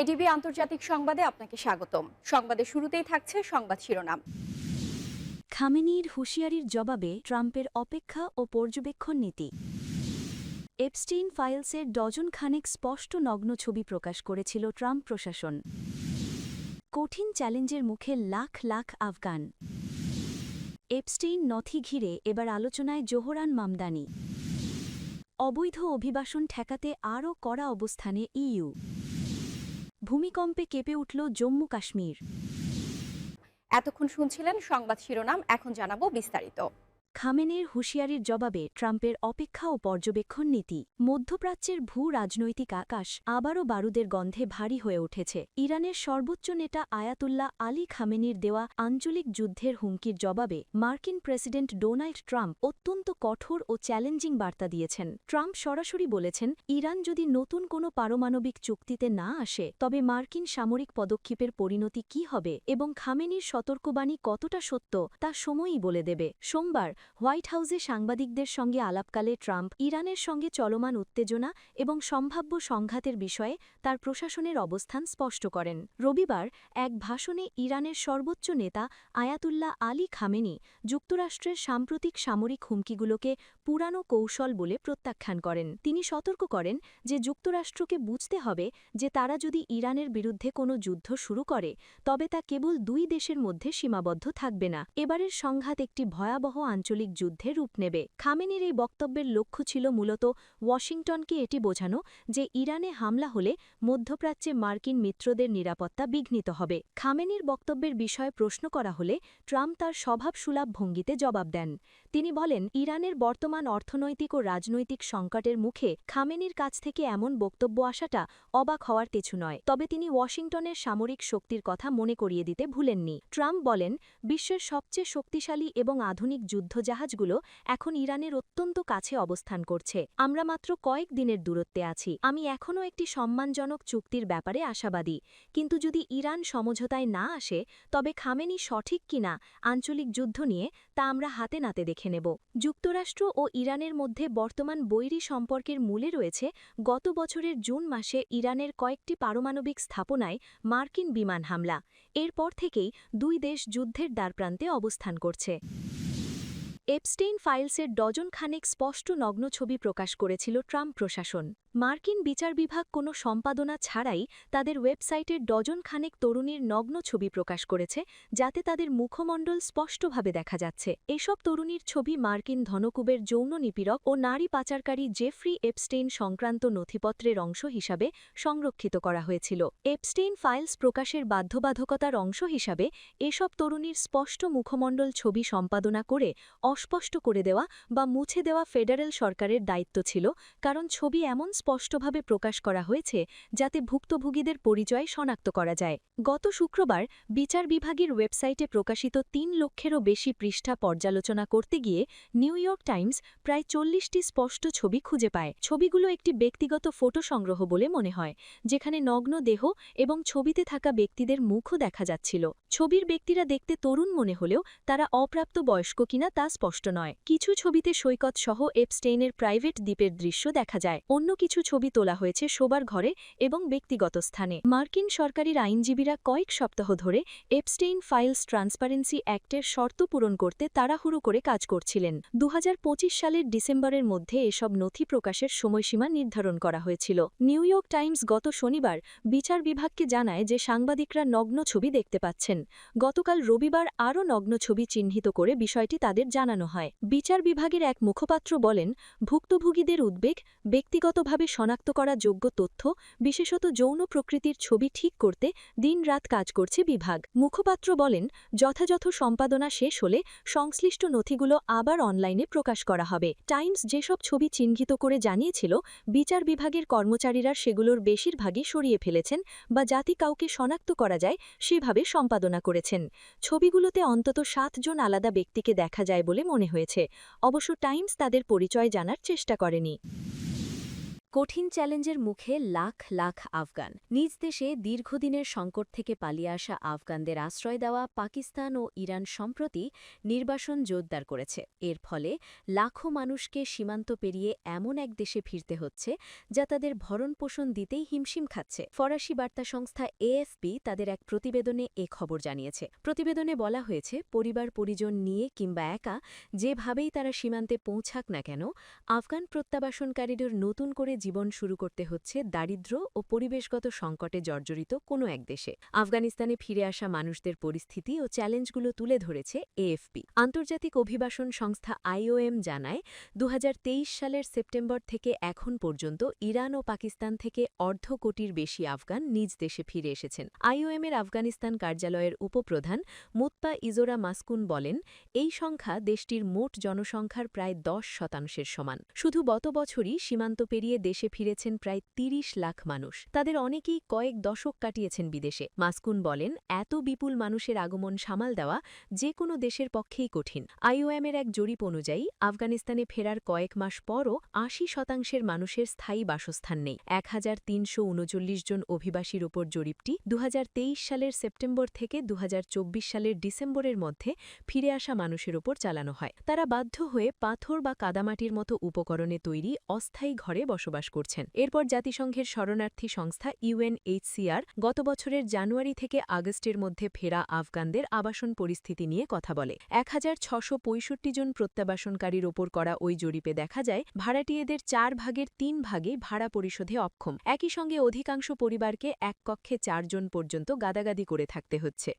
ADB আন্তর্জাতিক সংবাদে আপনাকে স্বাগতম। সংবাদের শুরুতেই থাকছে সংবাদ শিরোনাম। খামেনির হুঁশিয়ারির জবাবে ট্রাম্পের অপেক্ষা ও পর্যবেক্ষণ নীতি। এপস্টেইন ফাইলসের ডজন খানেক স্পষ্ট নগ্ন ছবি প্রকাশ করেছিল ট্রাম্প প্রশাসন। কঠিন চ্যালেঞ্জের মুখে লাখ লাখ আফগান। এপস্টেইন নথি ঘিরে এবার আলোচনায় জোহরান মামদানি। অবৈধ অভিবাসন ঠেকাতে আরও কড়া অবস্থানে ইইউ। ভূমিকম্পে কেঁপে উঠল জম্মু কাশ্মীর। এতক্ষণ শুনছিলেন সংবাদ শিরোনাম, এখন জানাবো বিস্তারিত। খামেনির হুঁশিয়ারির জবাবে ট্রাম্পের অপেক্ষা ও পর্যবেক্ষণ নীতি। মধ্যপ্রাচ্যের ভূ রাজনৈতিক আকাশ আবারও বারুদের গন্ধে ভারী হয়ে উঠেছে। ইরানের সর্বোচ্চ নেতা আয়াতুল্লাহ আলী খামেনির দেওয়া আঞ্চলিক যুদ্ধের হুমকির জবাবে মার্কিন প্রেসিডেন্ট ডোনাল্ড ট্রাম্প অত্যন্ত কঠোর ও চ্যালেঞ্জিং বার্তা দিয়েছেন। ট্রাম্প সরাসরি বলেছেন, ইরান যদি নতুন কোনো পারমাণবিক চুক্তিতে না আসে তবে মার্কিন সামরিক পদক্ষেপের পরিণতি কী হবে এবং খামেনির সতর্কবাণী কতটা সত্য তা সময়ই বলে দেবে। সোমবার হোয়াইট হাউসে সাংবাদিকদের সঙ্গে আলাপকালে ট্রাম্প ইরানের সঙ্গে চলমান উত্তেজনা এবং সম্ভাব্য সংঘাতের বিষয়ে তার প্রশাসনের অবস্থান স্পষ্ট করেন। রবিবার এক ভাষণে ইরানের সর্বোচ্চ নেতা আয়াতুল্লাহ আলী খামেনি যুক্তরাষ্ট্রের সাম্প্রতিক সামরিক হুমকিগুলোকে পুরানো কৌশল বলে প্রত্যাখ্যান করেন। তিনি সতর্ক করেন যে যুক্তরাষ্ট্রকে বুঝতে হবে যে তারা যদি ইরানের বিরুদ্ধে কোনো যুদ্ধ শুরু করে তবে তা কেবল দুই দেশের মধ্যে সীমাবদ্ধ থাকবে না। এবারের সংঘাত একটি ভয়াবহ আঞ্চলিক যুদ্ধে রূপ নেবে। খামেনির এই বক্তব্যের লক্ষ্য ছিল মূলত ওয়াশিংটনকে এটি বোঝানো যে ইরানে হামলা হলে মধ্যপ্রাচ্যে মার্কিন মিত্রদের নিরাপত্তা বিঘ্নিত হবে। খামেনির বক্তব্যের বিষয়ে প্রশ্ন করা হলে ট্রাম্প তার স্বভাবসুলভ ভঙ্গিতে জবাব দেন। তিনি বলেন, ইরানের বর্তমান অর্থনৈতিক ও রাজনৈতিক সংকটের মুখে খামেনির কাছ থেকে এমন বক্তব্য আসাটা অবাক হওয়ার কিছু নয়। তবে তিনি ওয়াশিংটনের সামরিক শক্তির কথা মনে করিয়ে দিতে ভুলেননি। ট্রাম্প বলেন, বিশ্বের সবচেয়ে শক্তিশালী এবং আধুনিক যুদ্ধজাহাজগুলো এখন ইরানের অত্যন্ত কাছে অবস্থান করছে। আমরা মাত্র কয়েক দিনের দূরত্বে আছি। আমি এখনও একটি সম্মানজনক চুক্তির ব্যাপারে আশাবাদী, কিন্তু যদি ইরান সমঝোতায় না আসে তবে খামেনি সঠিক কিনা আঞ্চলিক যুদ্ধ নিয়ে তা আমরা হাতে নাতে দেখে নেব। যুক্তরাষ্ট্র ও ইরানের মধ্যে বর্তমান বৈরী সম্পর্কের মূলে রয়েছে গত বছরের জুন মাসে ইরানের কয়েকটি পারমাণবিক স্থাপনায় মার্কিন বিমান হামলা। এরপর থেকেই দুই দেশ যুদ্ধের দ্বারপ্রান্তে অবস্থান করছে। এপস্টেইন ফাইলসের ডজন খানেক স্পষ্ট নগ্ন ছবি প্রকাশ করেছিল ট্রাম্প প্রশাসন। মার্কিন বিচার বিভাগ কোনো সম্পাদনা ছাড়াই তাদের ওয়েবসাইটের ডজন খানেক তরুণীর নগ্ন ছবি প্রকাশ করেছে, যাতে তাদের মুখমণ্ডল স্পষ্টভাবে দেখা যাচ্ছে। এসব তরুণীর ছবি মার্কিন ধনকুবের যৌন নিপীড়ক ও নারী পাচারকারী জেফ্রি এপস্টেইন সংক্রান্ত নথিপত্রের অংশ হিসাবে সংরক্ষিত করা হয়েছিল। এপস্টেইন ফাইলস প্রকাশের বাধ্যবাধকতার অংশ হিসাবে এসব তরুণীর স্পষ্ট মুখমণ্ডল ছবি সম্পাদনা করে অস্পষ্ট করে দেওয়া বা মুছে দেওয়া ফেডারেল সরকারের দায়িত্ব ছিল, কারণ ছবি এমন স্পষ্টভাবে প্রকাশ করা হয়েছে যাতে ভুক্তভোগীদের পরিচয় শনাক্ত করা যায়। গত শুক্রবার বিচার বিভাগের ওয়েবসাইটে প্রকাশিত ৩ লক্ষেরও বেশি পৃষ্ঠা পর্যালোচনা করতে গিয়ে নিউ ইয়র্ক টাইমস প্রায় ৪০টি স্পষ্ট ছবি খুঁজে পায়। ছবিগুলো একটি ব্যক্তিগত ফটো সংগ্রহ বলে মনে হয়, যেখানে নগ্ন দেহ এবং ছবিতে থাকা ব্যক্তিদের মুখও দেখা যাচ্ছিল। ছবির ব্যক্তিরা দেখতে তরুণ মনে হলেও তারা অপ্রাপ্ত বয়স্ক কিনা তা স্পষ্ট নয়। কিছু ছবিতে সৈকত সহ এপস্টেইনের প্রাইভেট দ্বীপের দৃশ্য দেখা যায়। অন্য কিছু ছবি তোলা হয়েছে শোবার ঘরে এবং ব্যক্তিগত স্থানে। মার্কিন সরকারের আইনজীবীরা কয়েক সপ্তাহ ধরে এপস্টেইন ফাইলস ট্রান্সপারেন্সি অ্যাক্টের শর্ত পূরণ করতে তাড়াহুড়ো করে কাজ করছিলেন। ২০২৫ সালের ডিসেম্বরের মধ্যে এসব নথি প্রকাশের সময়সীমা নির্ধারণ করা হয়েছিল। নিউ ইয়র্ক টাইমস গত শনিবার বিচার বিভাগকে জানায় যে সাংবাদিকরা নগ্ন ছবি দেখতে পাচ্ছেন। গতকাল রবিবার আরও নগ্ন ছবি চিহ্নিত করে বিষয়টি তাদের জানানো হয়। বিচার বিভাগের এক মুখপাত্র বলেন, ভুক্তভোগীদের উদ্বেগ, ব্যক্তিগতভাবে শনাক্ত করা যোগ্য তথ্য, বিশেষত যৌন প্রকৃতির ছবি ঠিক করতে দিনরাত কাজ করছে বিভাগ। মুখপাত্র বলেন, যথাযথ সম্পাদনা শেষ হলে সংশ্লিষ্ট নথিগুলো আবার অনলাইনে প্রকাশ করা হবে। টাইমস যেসব ছবি চিহ্নিত করে জানিয়েছিল, বিচার বিভাগের কর্মচারীরা সেগুলোর বেশিরভাগই সরিয়ে ফেলেছেন বা যাতে কাউকে শনাক্ত করা যায় সেভাবে সম্পাদনা করেছেন। ছবিগুলোতে অন্তত ৭ জন আলাদা ব্যক্তিকে দেখা যায় বলে মনে হয়েছে। অবশ্য টাইমস তাদের পরিচয় জানার চেষ্টা করেনি। কঠিন চ্যালেঞ্জের মুখে লাখ লাখ আফগান। নিজ দেশে দীর্ঘদিনের সংকট থেকে পালিয়ে আসা আফগানদের আশ্রয় দেওয়া পাকিস্তান ও ইরান সম্প্রতি নির্বাসন জোরদার করেছে। এর ফলে লাখো মানুষকে সীমান্ত পেরিয়ে এমন এক দেশে ফিরতে হচ্ছে যা তাদের ভরণপোষণ দিতেই হিমশিম খাচ্ছে। ফরাসি বার্তা সংস্থা এএফপি তাদের এক প্রতিবেদনে এ খবর জানিয়েছে। প্রতিবেদনে বলা হয়েছে, পরিবার পরিজন নিয়ে কিংবা একা যেভাবেই তারা সীমান্তে পৌঁছাক না কেন, আফগান প্রত্যাবাসনকারীদের নতুন করে জীবন শুরু করতে হচ্ছে দারিদ্র্য ও পরিবেশগত সংকটে জর্জরিত কোনো এক দেশে। আফগানিস্তানে ফিরে আসা মানুষদের পরিস্থিতি ও চ্যালেঞ্জগুলো তুলে ধরেছে এএফপি। আন্তর্জাতিক অভিবাসন সংস্থা আইওএম জানায়, ২০২৩ সালের সেপ্টেম্বর থেকে এখন পর্যন্ত ইরান ও পাকিস্তান থেকে অর্ধ কোটির বেশি আফগান নিজ দেশে ফিরে এসেছেন। আইওএমের আফগানিস্তান কার্যালয়ের উপপ্রধান মুত্তা ইজোরা মাসকুন বলেন, এই সংখ্যা দেশটির মোট জনসংখ্যার প্রায় ১০% সমান। শুধু গত বছরই সীমান্ত পেরিয়ে দেশে ফিরেছেন প্রায় ৩০ লাখ মানুষ। তাদের অনেকেই কয়েক দশক কাটিয়েছেন বিদেশে। মাসকুন বলেন, এত বিপুল মানুষের আগমন সামাল দেওয়া যে কোনো দেশের পক্ষেই কঠিন। আইওএমের এক জরিপ অনুযায়ী আফগানিস্তানে ফেরার কয়েক মাস পরও ৮০% মানুষের স্থায়ী বাসস্থান নেই। ১৩৩৩ জন অভিবাসীর ওপর জরিপটি ২০২৩ সালের সেপ্টেম্বর থেকে ২০২৪ সালের ডিসেম্বরের মধ্যে ফিরে আসা মানুষের ওপর চালানো হয়। তারা বাধ্য হয়ে পাথর বা কাদামাটির মতো উপকরণে তৈরি অস্থায়ী ঘরে বসবাস করছেন। এরপর জাতিসংঘের শরণার্থী সংস্থা ইউএনএইচসিআর গত বছরের জানুয়ারি থেকে আগস্টের মধ্যে ফেরা আফগানদের আবাসন পরিস্থিতি নিয়ে কথা বলে। ১৬৬৫ জন প্রত্যাবাসনকারীর ওপর করা ওই জরিপে দেখা যায়, ভাড়াটিয়েদের ৪ ভাগের ৩ ভাগে ভাড়া পরিশোধে অক্ষম। একই সঙ্গে অধিকাংশ পরিবারকে এক কক্ষে ৪ জন পর্যন্ত গাদাগাদি করে থাকতে হচ্ছে।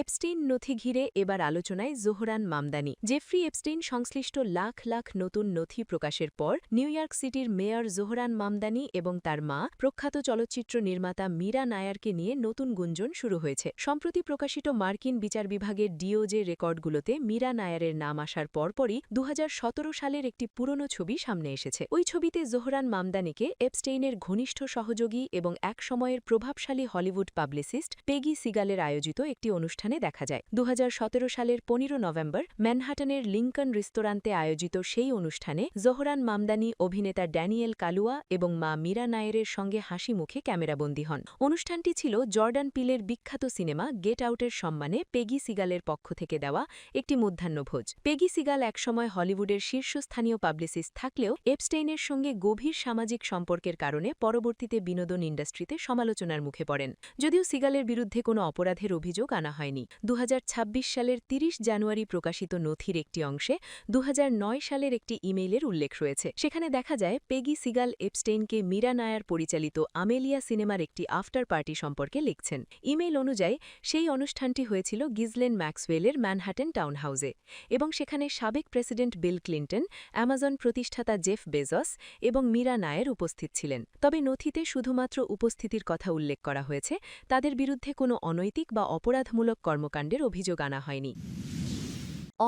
এপস্টেইন নথি ঘিরে এবার আলোচনায় জোহরান মামদানি। জেফ্রি এপস্টেইন সংশ্লিষ্ট লাখ লাখ নতুন নথি প্রকাশের পর নিউ ইয়র্ক সিটির মেয়র জোহরান মামদানি এবং তার মা, প্রখ্যাত চলচ্চিত্র নির্মাতা মীরা নায়ারকে নিয়ে নতুন গুঞ্জন শুরু হয়েছে। সম্প্রতি প্রকাশিত মার্কিন বিচার বিভাগের ডিওজে রেকর্ডগুলোতে মীরা নায়ারের নাম আসার পরপরই ২০১৭ সালের একটি পুরনো ছবি সামনে এসেছে। ওই ছবিতে জোহরান মামদানিকে এপস্টেইনের ঘনিষ্ঠ সহযোগী এবং এক সময়ের প্রভাবশালী হলিউড পাবলিসিস্ট পেগি সিগালের আয়োজিত একটি অনুষ্ঠানে দেখা যায়। ২০১৭ সালের ১৫ নভেম্বর ম্যানহাটনের লিঙ্কন রেস্তোরাঁতে আয়োজিত সেই অনুষ্ঠানে জোহরান মামদানি অভিনেতা ড্যানিয়েল কালুয়া এবং মা মীরা নায়ারের সঙ্গে হাসি মুখে ক্যামেরাবন্দী হন। অনুষ্ঠানটি ছিল জর্ডান পিলের বিখ্যাত সিনেমা গেট আউটের সম্মানে পেগি সিগালের পক্ষ থেকে দেওয়া একটি মধ্যাহ্নভোজ। পেগি সিগাল একসময় হলিউডের শীর্ষস্থানীয় পাবলিসিস্ট থাকলেও এপস্টেইনের সঙ্গে গভীর সামাজিক সম্পর্কের কারণে পরবর্তীতে বিনোদন ইন্ডাস্ট্রিতে সমালোচনার মুখে পড়েন। যদিও সিগালের বিরুদ্ধে কোনো অপরাধের অভিযোগ আনা হয়নি। ২০২৬ সালের ৩০ জানুয়ারি প্রকাশিত নথির একটি অংশে ২০০৯ সালের একটি ইমেইলের উল্লেখ রয়েছে। সেখানে দেখা যায়, পেগি সিগাল এপস্টেইনকে মীরা নায়ার পরিচালিত আমেলিয়া সিনেমার একটি আফটার পার্টি সম্পর্কে লিখছেন। ইমেইল অনুযায়ী সেই অনুষ্ঠানটি হয়েছিল গিজলেন ম্যাক্সওয়েলের ম্যানহাটন টাউন হাউসে এবং সেখানে সাবেক প্রেসিডেন্ট বিল ক্লিন্টন, অ্যামাজন প্রতিষ্ঠাতা জেফ বেজস এবং মীরা নায়ার উপস্থিত ছিলেন। তবে নথিতে শুধুমাত্র উপস্থিতির কথা উল্লেখ করা হয়েছে, তাদের বিরুদ্ধে কোনো অনৈতিক বা অপরাধমূলক কর্মকাণ্ডের অভিযোগ আনা হয়নি।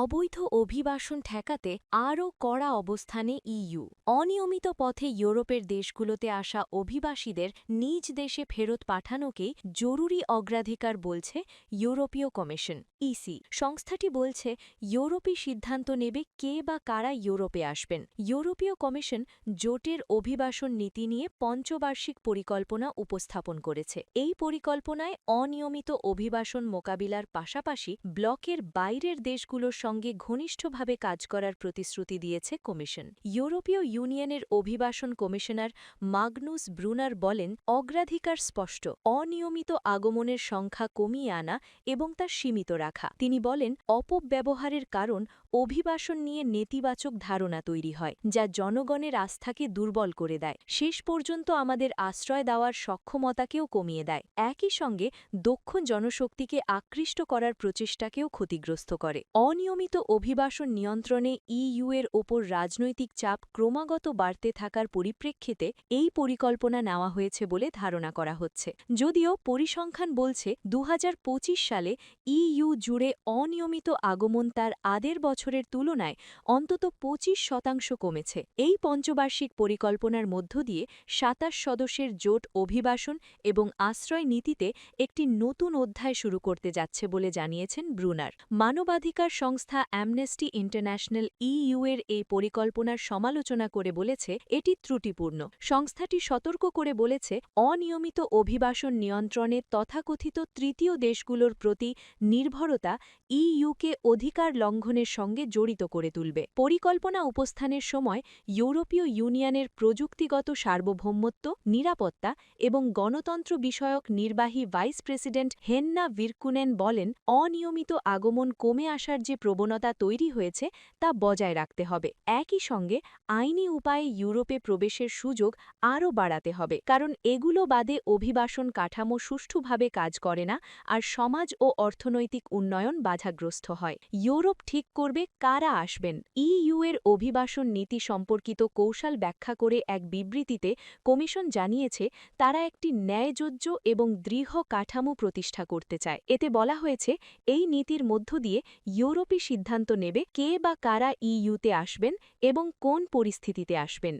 অবৈধ অভিবাসন ঠেকাতে আরও কড়া অবস্থানে ইইউ। অনিয়মিত পথে ইউরোপের দেশগুলোতে আসা অভিবাসীদের নিজ দেশে ফেরত পাঠানোকেই জরুরি অগ্রাধিকার বলছে ইউরোপীয় কমিশন ইসি। সংস্থাটি বলছে, ইউরোপই সিদ্ধান্ত নেবে কে বা কারা ইউরোপে আসবেন। ইউরোপীয় কমিশন জোটের অভিবাসন নীতি নিয়ে পঞ্চবার্ষিক পরিকল্পনা উপস্থাপন করেছে। এই পরিকল্পনায় অনিয়মিত অভিবাসন মোকাবিলার পাশাপাশি ব্লকের বাইরের দেশগুলোর সঙ্গে ঘনিষ্ঠভাবে কাজ করার প্রতিশ্রুতি দিয়েছে কমিশন। ইউরোপীয় ইউনিয়নের অভিবাসন কমিশনার মাগনুস ব্রুনার বলেন, অগ্রাধিকার স্পষ্ট, অনিয়মিত আগমনের সংখ্যা কমিয়ে আনা এবং তা সীমিত রাখা। তিনি বলেন, অপব্যবহারের কারণ অভিবাসন নিয়ে নেতিবাচক ধারণা তৈরি হয়, যা জনগণের আস্থাকে দুর্বল করে দেয়। শেষ পর্যন্ত আমাদের আশ্রয় দেওয়ার সক্ষমতাকেও কমিয়ে দেয়। একই সঙ্গে দক্ষ জনশক্তিকে আকৃষ্ট করার প্রচেষ্টাকেও ক্ষতিগ্রস্ত করে। অনিয়মিত অভিবাসন নিয়ন্ত্রণে ইইউ এর ওপর রাজনৈতিক চাপ ক্রমাগত বাড়তে থাকার পরিপ্রেক্ষিতে এই পরিকল্পনা নেওয়া হয়েছে বলে ধারণা করা হচ্ছে। যদিও পরিসংখ্যান বলছে, ২০২৫ সালে ইইউ জুড়ে অনিয়মিত আগমন তার আগের বছরের তুলনায় অন্তত ২৫% কমেছে। এই পঞ্চবার্ষিক পরিকল্পনার মধ্য দিয়ে ২৭ সদস্যের জোট অভিবাসন এবং আশ্রয় নীতিতে একটি নতুন অধ্যায় শুরু করতে যাচ্ছে বলে জানিয়েছেন ব্রুনার। মানবাধিকার সংস্থা সংস্থা অ্যামনেস্টি ইন্টারন্যাশনাল ইইউ এর এই পরিকল্পনার সমালোচনা করে বলেছে এটি ত্রুটিপূর্ণ। সংস্থাটি সতর্ক করে বলেছে অনিয়মিত অভিবাসন নিয়ন্ত্রণে তথাকথিত তৃতীয় দেশগুলোর প্রতি নির্ভরতা ইইউকে অধিকার লঙ্ঘনের সঙ্গে জড়িত করে তুলবে। পরিকল্পনা উপস্থানের সময় ইউরোপীয় ইউনিয়নের প্রযুক্তিগত সার্বভৌমত্ব, নিরাপত্তা এবং গণতন্ত্র বিষয়ক নির্বাহী ভাইস প্রেসিডেন্ট হেন্না ভিরকুনেন বলেন, অনিয়মিত আগমন কমে আসার যে প্রবণতা তৈরি হয়েছে তা বজায় রাখতে হবে। একই সঙ্গে আইনি উপায়ে ইউরোপে প্রবেশের সুযোগ আরও বাড়াতে হবে, কারণ এগুলো বাদে অভিবাসন কাঠামো সুষ্ঠুভাবে কাজ করে না আর সমাজ ও অর্থনৈতিক উন্নয়ন বাধাগ্রস্ত হয়। ইউরোপ ঠিক করবে কারা আসবেন। ইইউ এর অভিবাসন নীতি সম্পর্কিত কৌশল ব্যাখ্যা করে এক বিবৃতিতে কমিশন জানিয়েছে তারা একটি ন্যায়যোগ্য এবং দৃঢ় কাঠামো প্রতিষ্ঠা করতে চায়। এতে বলা হয়েছে এই নীতির মধ্য দিয়ে ইউরোপই সিদ্ধান্ত নেবে কে বা কারা ইইউতে আসবেন এবং কোন পরিস্থিতিতে আসবেন।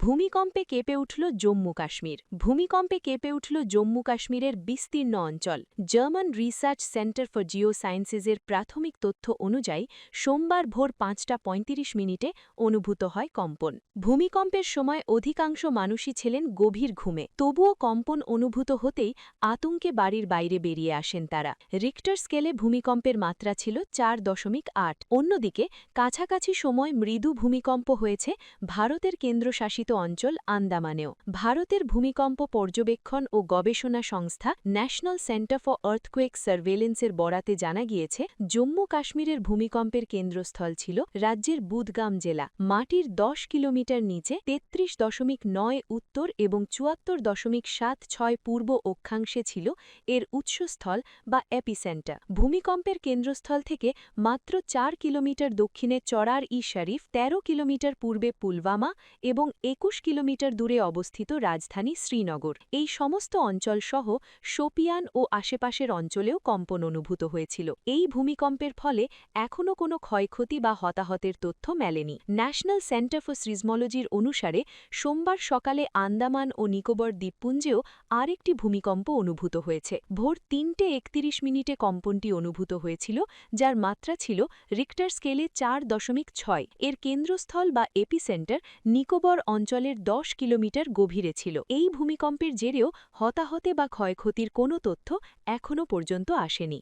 ভূমিকম্পে কেঁপে উঠল জম্মু কাশ্মীর। ভূমিকম্পে কেঁপে উঠল জম্মু কাশ্মীরের বিস্তীর্ণ অঞ্চল। জার্মান রিসার্চ সেন্টার ফর জিও সায়েন্সেসের প্রাথমিক তথ্য অনুযায়ী সোমবার ভোর ৫টা ৩৫ অনুভূত হয় কম্পন। ভূমিকম্পের সময় অধিকাংশ মানুষই ছিলেন গভীর ঘুমে। তবুও কম্পন অনুভূত হতেই আতঙ্কে বাড়ির বাইরে বেরিয়ে আসেন তারা। রিক্টার স্কেলে ভূমিকম্পের মাত্রা ছিল ৪.৮। অন্যদিকে কাছাকাছি সময় মৃদু ভূমিকম্প হয়েছে ভারতের কেন্দ্রশাসিত অঞ্চল আন্দামানেও। ভারতের ভূমিকম্প পর্যবেক্ষণ ও গবেষণা সংস্থা ন্যাশনাল সেন্টার ফর আর্থকুয়েক সার্ভেলেন্সের বরাতে জানা গিয়েছে, জম্মু কাশ্মীরের ভূমিকম্পের কেন্দ্রস্থল ছিল রাজ্যের বুদগাম জেলা। মাটির ১০ কিলোমিটার নিচে ৩৩.৯ উত্তর এবং ৭৪.৭৬ পূর্ব অক্ষাংশে ছিল এর উৎসস্থল বা এপিসেন্টার। ভূমিকম্পের কেন্দ্রস্থল থেকে মাত্র ৪ কিলোমিটার দক্ষিণে চরার-ই-শরীফ, ১৩ কিলোমিটার পূর্বে পুলওয়ামা এবং ২১ কিলোমিটার দূরে অবস্থিত রাজধানী শ্রীনগর। এই সমস্ত অঞ্চলসহ শোপিয়ান ও আশেপাশের অঞ্চলেও কম্পন অনুভূত হয়েছিল। এই ভূমিকম্পের ফলে এখনও কোনো ক্ষয়ক্ষতি বা হতাহতের তথ্য মেলেনি। ন্যাশনাল সেন্টার ফর সিজমোলজির অনুসারে সোমবার সকালে আন্দামান ও নিকোবর দ্বীপপুঞ্জেও আরেকটি ভূমিকম্প অনুভূত হয়েছে। ভোর ৩টে ৩১ কম্পনটি অনুভূত হয়েছিল, যার মাত্রা ছিল রিক্টার স্কেলে ৪.৬। এর কেন্দ্রস্থল বা এপিসেন্টার নিকোবর অঞ্চলের ১০ কিলোমিটার গভীরে ছিল। এই ভূমিকম্পের জেরেও হতাহতে বা ক্ষয়ক্ষতির কোনো তথ্য এখনও পর্যন্ত আসেনি।